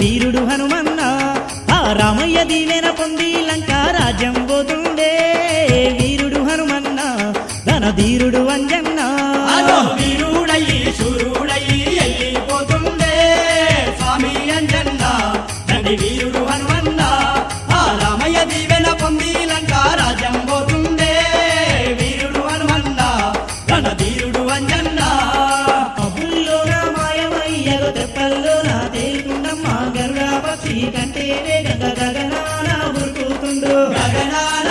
వీరుడు హనుమన్న ఆ రామయ్య దీవెన పొంది లంకా రాజ్యం పోతుండే వీరుడు హనుమన్న ధన ధీరుడు అంజన్న వీరుడయ్యి శూరుడయ్యి వెళ్ళిపోతుండే స్వామి అంజన్న దండి వీరుడు హనుమన్న ఆ రామయ్య దీవెన పొంది లంకా రాజ్యం పోతుండే వీరుడు హనుమన్న ధన ధీరుడు అంజన్న అబుల్లోన మాయమయ్యలో తెప్పల్లోన తేలుతుండమ్మా గరుడ పక్షి కంటే వేగంగా గగనాన ఉరుకుతుండు గగనాన